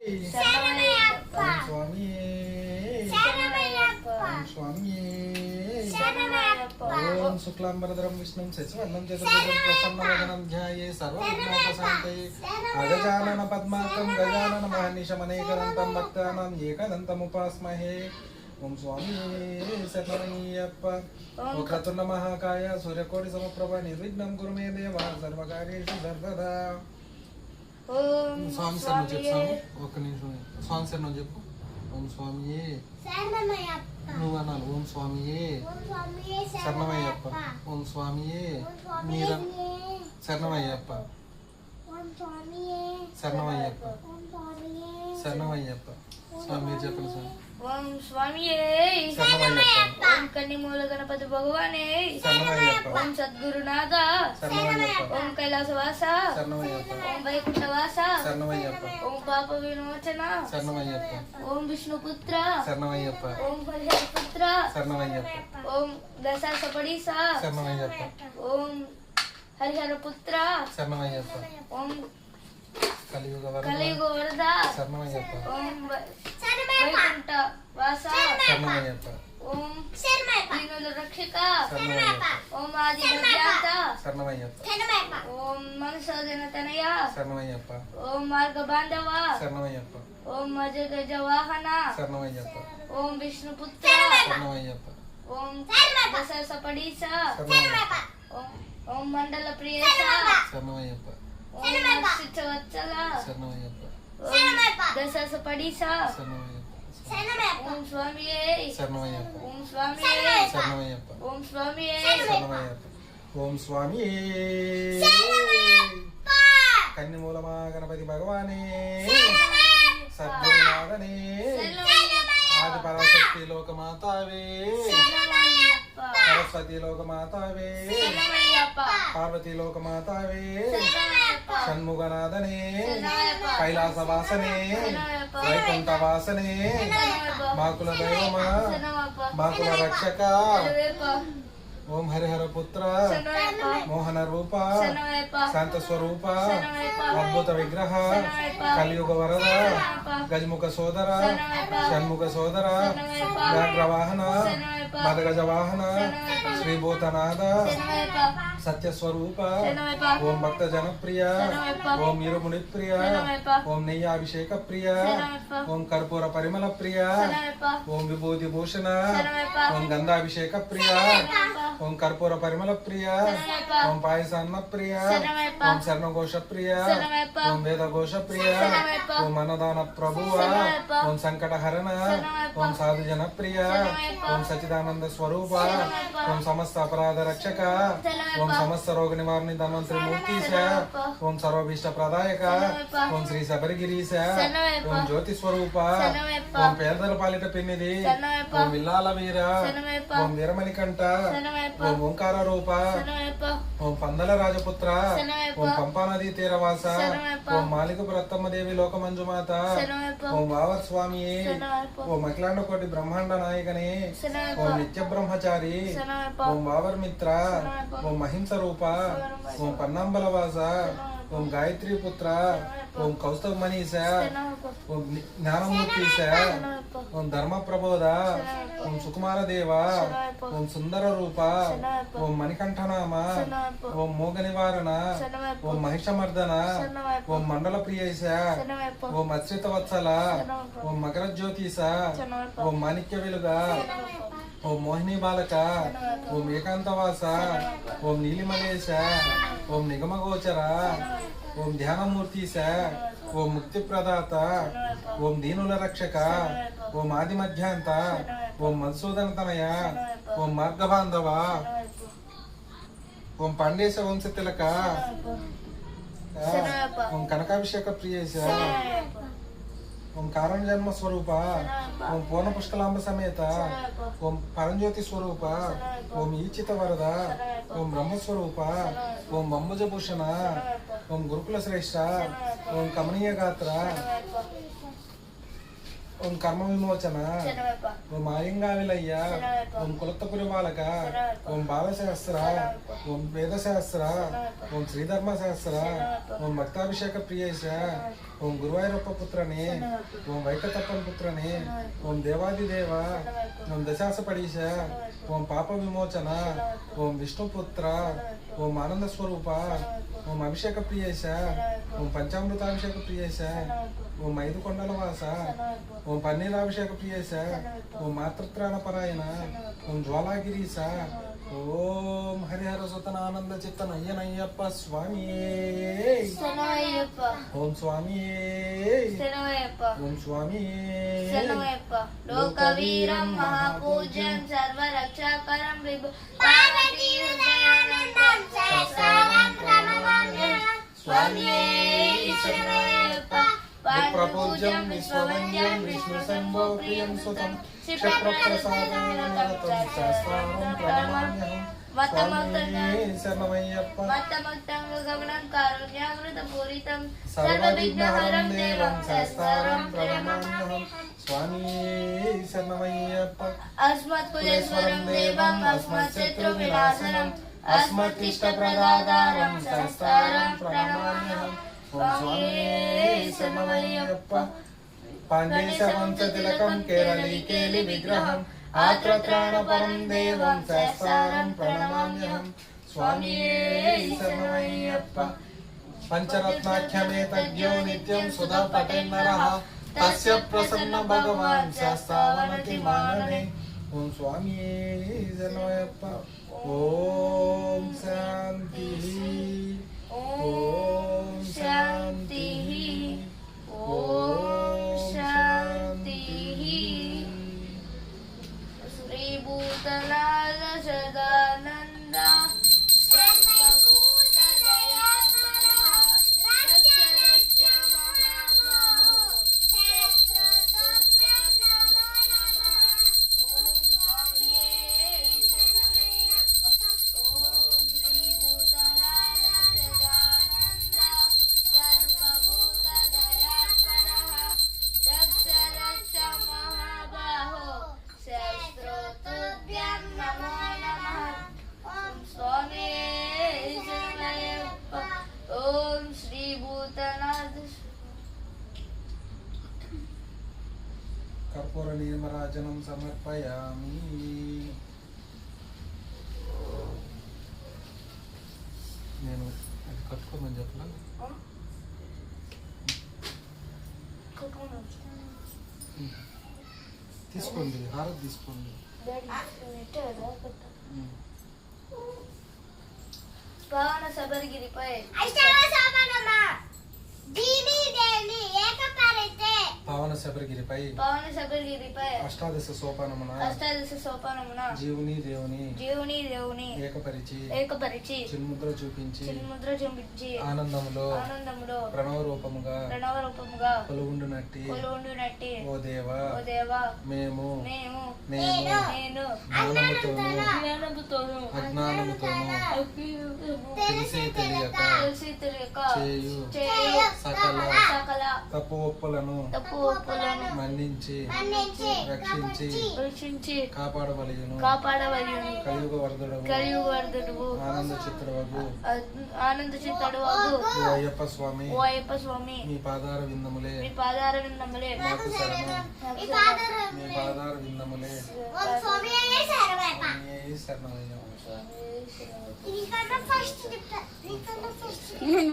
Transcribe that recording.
శరణమయ్యప్ప స్వామి శరణమయ్యప్ప స్వామి శరణమయ్యప్ప ఓం శుక్లాంబరధరం విష్ణుం శశివర్ణం చతుర్భుజం ప్రసన్నవదనం ధ్యాయే సర్వవిఘ్నోపశాంతయే అగజానన పద్మాకం గజానన మహర్నిశమనేకదంతం భక్తానాం ఏకదంతముపాస్మహే. ఓం స్వామి శరణమయ్యప్ప. వక్రతుండ మహాకాయ సూర్యకోటి సమప్రభ నిర్విఘ్నం కురు మే దేవ సర్వకార్యేషు సర్వదా. ఓం స్వామి శరణం చెప్పు స్వామి. ఒక్క నిమిషం స్వామి శరణం చెప్పు. ఓం స్వామి శరణమయ్యప్ప నువ్వు అన్నాను. ఓం స్వామి ఓం స్వామియే శరణమయ్యప్ప. ఓం స్వామి మీర శరణమయ్యప్ప. ఓం స్వామియే శరణమయ్యప్ప. ఓం స్వామియే శరణమయ్యప్ప. స్వామి మీరు చెప్పండి స్వామి. ఓం స్వామియే శరణమయ్యప్ప. ఓం కన్నిమూల గణపతి భగవానే శరణమయ్యప్ప. ఓం సద్గురునాథ శరణమయ్యప్ప. ఓం కైలాసవాస శరణమయ్యప్ప. ఓం వైకుంఠవాస శరణమయ్యప్ప. ఓం పాప విమోచన శరణమయ్యప్ప. ఓం విష్ణుపుత్ర శరణమయ్యప్ప. ఓం హరిహరపుత్ర శరణమయ్యప్ప. ఓం దశాసపడీస శరణమయ్యప్ప. ఓం హరిహరపుత్ర శరణమయ్యప్ప. ఓం కలియుగ వరద కలియుగ వరద శరణమయ్యప్ప. ఓం వైకుంఠ వాస శరణమయ్యప్ప. ఓం దీనుల రక్షక శరణమయ్యప్ప. ఓం ఆది మధ్యాంత శరణమయ్యప్ప. ఓం మనసోదన తనయ శరణమయ్యప్ప. ఓం మార్గ బాంధవ శరణమయ్యప్ప. ఓం మజ గజ వాహన శరణమయ్యప్ప. ఓం విష్ణుపుత్ర శరణమయ్యప్ప. ఓం దశసపడీస శరణమయ్యప్ప. ఓం మండల ప్రియేశ శరణమయ్యప్ప. ఓం నరసింహవత్సల శరణమయ్యప్ప. ఓం దశసపడీస శరణమయ్యప్ప. ఓం స్వామియే శరణమయ్యప్ప. ఓం స్వామియే శరణమయ్యప్ప. ఓం స్వామియే శరణమయ్యప్ప. ఓం స్వామి కన్నిమూలమా గణపతి భగవానే సద్గురునాథనే ఆది పరాశక్తి లోకమాతావే సరస్వతి లోకమాతావే పార్వతీ లోకమాతావే షణ్ముగనాథనే కైలాసవాసనే వైకుంఠవాసనే మాకుల దైవమా మాకుల రక్షక ఓం హరిహర పుత్ర మోహన రూప శాంత స్వరూప అద్భుత విగ్రహ కలియుగ వరద గజముఖ సోదర షణ్ముఖ సోదర వ్యాఘ్రవాహన మదగజ వాహన శ్రీభూతనాథ సత్యస్వరూప ఓం భక్త జనప్రియ ఓం ఇరుముని ప్రియ ఓం నెయ్యాభిషేక ప్రియ ఓం కర్పూర పరిమళ ప్రియ ఓం విభూతి భూషణ ఓం గంధాభిషేక ప్రియ ఓం కర్పూర పరిమళ ప్రియ ఓం పాయసాన్న ప్రియ ఓం శరణఘోష ప్రియ ఓం వేదఘోష ప్రియ ఓం అన్నదాన ప్రభువ ఓం సంకటహరణ ఓం సాధు జన ప్రియ ఓం సచిదానంద స్వరూప ఓం సమస్త అపరాధ రక్షక ఓం సమస్త రోగ నివారణ ధన్వంతరి మూర్తిశ ఓం సర్వభీష్ట ప్రదాయక ఓం శ్రీ శబరిగిరీశ ఓం జ్యోతి స్వరూప ఓం పేదల పాలిట పెన్నిది ఓం విల్లాల వీర ఓం వీరమణికంఠ ఓం ఓంకార రూప ఓం పందల రాజపుత్ర ఓం పంపానదీ తీరవాస ఓం మాలికపురత్తమ్మ దేవి లోకమంజుమాత ఓం వావర్ స్వామి ఓం అఖిలాండ కోటి బ్రహ్మాండ నాయకనే ఓం నిత్య బ్రహ్మచారి ఓం వావర్ మిత్ర ఓం మహింస రూప ఓం పన్నంబలవాస ఓం గాయత్రి పుత్ర ఓం కౌస్తవ మనీశ ఓం జ్ఞానమూర్తిశ ఓం ధర్మ ప్రబోధ ఓం సుకుమార దేవ ఓం సుందర రూప ఓం మణికంఠనామ ఓం మోగ నివారణ ఓం మహిషమర్దన ఓం మండల ప్రియేశ ఓం అచ్యుత వత్సల ఓం మకర జ్యోతిష ఓం మాణిక్య వెలుగ ఓం మోహిని బాలక ఓం ఏకాంతవాస ఓం నీలిమలేశ ఓం నిగమగోచర ఓం ధ్యానమూర్తిశ ఓం ముక్తి ప్రదాత ఓం దీనుల రక్షక ఓం ఆది మధ్యాంత ఓం మధుసూదన తనయ ఓం మార్గబాంధవ ఓం పాండేశ వంశ తిలక ఓం కనకాభిషేక ప్రియేశ ఓం కారణ జన్మ స్వరూప ఓం పూర్ణ పుష్కలాంబ సమేత ఓం పరంజ్యోతి స్వరూప ఓం ఈచిత వరద ఓం బ్రహ్మస్వరూప ఓం అంబుజభూషణ ఓం గురుకుల శ్రేష్ఠ ఓం కమనీయ గాత్ర ఓం కర్మ విమోచన శరణమయ్యప్ప ఓం ఆయంగావిలయ్య శరణమయ్యప్ప ఓం కులత్తపురి బాలక శరణమయ్యప్ప ఓం బాలశాస్త్ర శరణమయ్యప్ప ఓం వేదశాస్త్ర శరణమయ్యప్ప ఓం శ్రీధర్మ శాస్త్ర శరణమయ్యప్ప ఓం భక్తాభిషేక ప్రియేశ ఓం గురువాయూరప్ప పుత్రని శరణమయ్యప్ప ఓం వైకతప్పన్ పుత్రని శరణమయ్యప్ప ఓం దేవాదిదేవ శరణమయ్యప్ప ఓం దశాస పడీశ శరణమయ్యప్ప ఓం పాప విమోచన శరణమయ్యప్ప ఓం విష్ణుపుత్ర శరణమయ్యప్ప ఓం ఆనంద స్వరూప శరణమయ్యప్ప ఓం అభిషేక ప్రియేశ శరణమయ్యప్ప ఓం పంచామృతాభిషేక ప్రియేశ శరణమయ్యప్ప ఓం ఐదు కొండల వాస శరణమయ్యప్ప ఓం పన్నీరాభిషేక ప్రియేశ శరణమయ్యప్ప ఓం మాతృత్రాణ పరాయణ ఓం జ్వాలాగిరీశ ఓం హరిహర సుతనానంద చిత్తనయ్యనయ్యప్ప స్వామి శరణమయ్యప్ప ఓం స్వామి శరణమయ్యప్ప ఓం స్వామి శరణమయ్యప్ప లోకవీరం మహాపూజ్యం సర్వరక్షాకరం విభు పార్వతీ హృదయానందం సహస్రారం ప్రణమామ్యహం స్వామియే శరణమయ్యప్ప విప్రపూజ్యం విశ్వవంద్యం విష్ణు శంభో ప్రియం సుతం క్షిప్రప్రసాదం శాస్త్రారం ప్రణమామ్యహం స్వామి శరణమయ్యప్ప మత్తమత్తమగమనం కారుణ్యామృతపూరితం సర్వవిఘ్నహరం దేవం శాస్త్రారం ప్రణమామ్యహం స్వామి శరణమయ్యప్ప అస్మత్కులేశ్వరం దేవం అస్మత్శత్రు వినాశనం అస్మత్తిష్టప్రదాధారం శాస్త్రారం ప్రణమామ్యహం స్వామియే శరణమయ్యప్ప పాండేశవంశతిలకం కేరళీ కేలి విగ్రహం ఆత్రత్రాణపరం దేవం శాస్త్రారం ప్రణమామ్యహం స్వామియే శరణమయ్యప్ప పంచరత్నాఖ్యమేతజ్ఞో నిత్యం సుధా పఠేన్నరః తస్య ప్రసన్న భగవాన్ శాస్త్రావనతి మాననే ఓం స్వామియే శరణమయ్యప్ప ఓం శాంతి ఓం శాంతి ఓం శాంతి శ్రీ భూతనాథ సదానంద సర్వభూత దయాపర రక్ష రక్ష మహాబాహో శత్రుతుభ్యం నమో నమః ఓం స్వామియే శరణమయ్యప్ప ఓం శ్రీ భూతనాథ సదానంద సర్వభూత దయాపర రక్ష రక్ష మహాబాహో శత్రుతుభ్యం నమో నమః ఓం స్వామి శరణమయ్యప్ప ఓం శ్రీ భూతనాథ కర్పూర నీలమరాజనం సమర్పయామి నేను అది కట్టుకోమని చెప్పలా తీసుకోండి హారతి తీసుకోండి పవన శబరిగిరిపై పావన శబరిగిరిపై పవన శబరిగిరిపై అష్టాదశ సోపానమున అష్టాదశ సోపానమున జీవుని దేవుని దేవుని ఏకపరిచి ఏకపరిచి చిన్ముద్ర చూపించి చిన్ముద్ర చూపించి ఆనందములో ఆనందములో ప్రణవ రూపముగా ప్రణవ రూపముగా కొలువుండునట్టి కొలువుండునట్టి ఓ దేవా ఓ దేవా మేము మేము నేను నేను జ్ఞానముతోను జ్ఞానముతోను అజ్ఞానముతోను తెలిసి తెలియక తెలిసి తెలియక చేయు చేయు సకల సకల తప్పు ఒప్పులను తప్పు ఒప్పులను మన్నించి రక్షించి రక్షించి కాపాడవలయును కాపాడవలయును కలియుగ వరదుడవు కలియుగవర్ధుడు ఆనంద చిత్రవగు ఆనంద చిత్తడు ఓ అయ్యప్ప స్వామి ఓ అయ్యప్ప స్వామి మీ పాదార విందములే మీ పాదార విందములే మాకు శరణం మీ పాదార విందములే శరణమయ్య స్వామి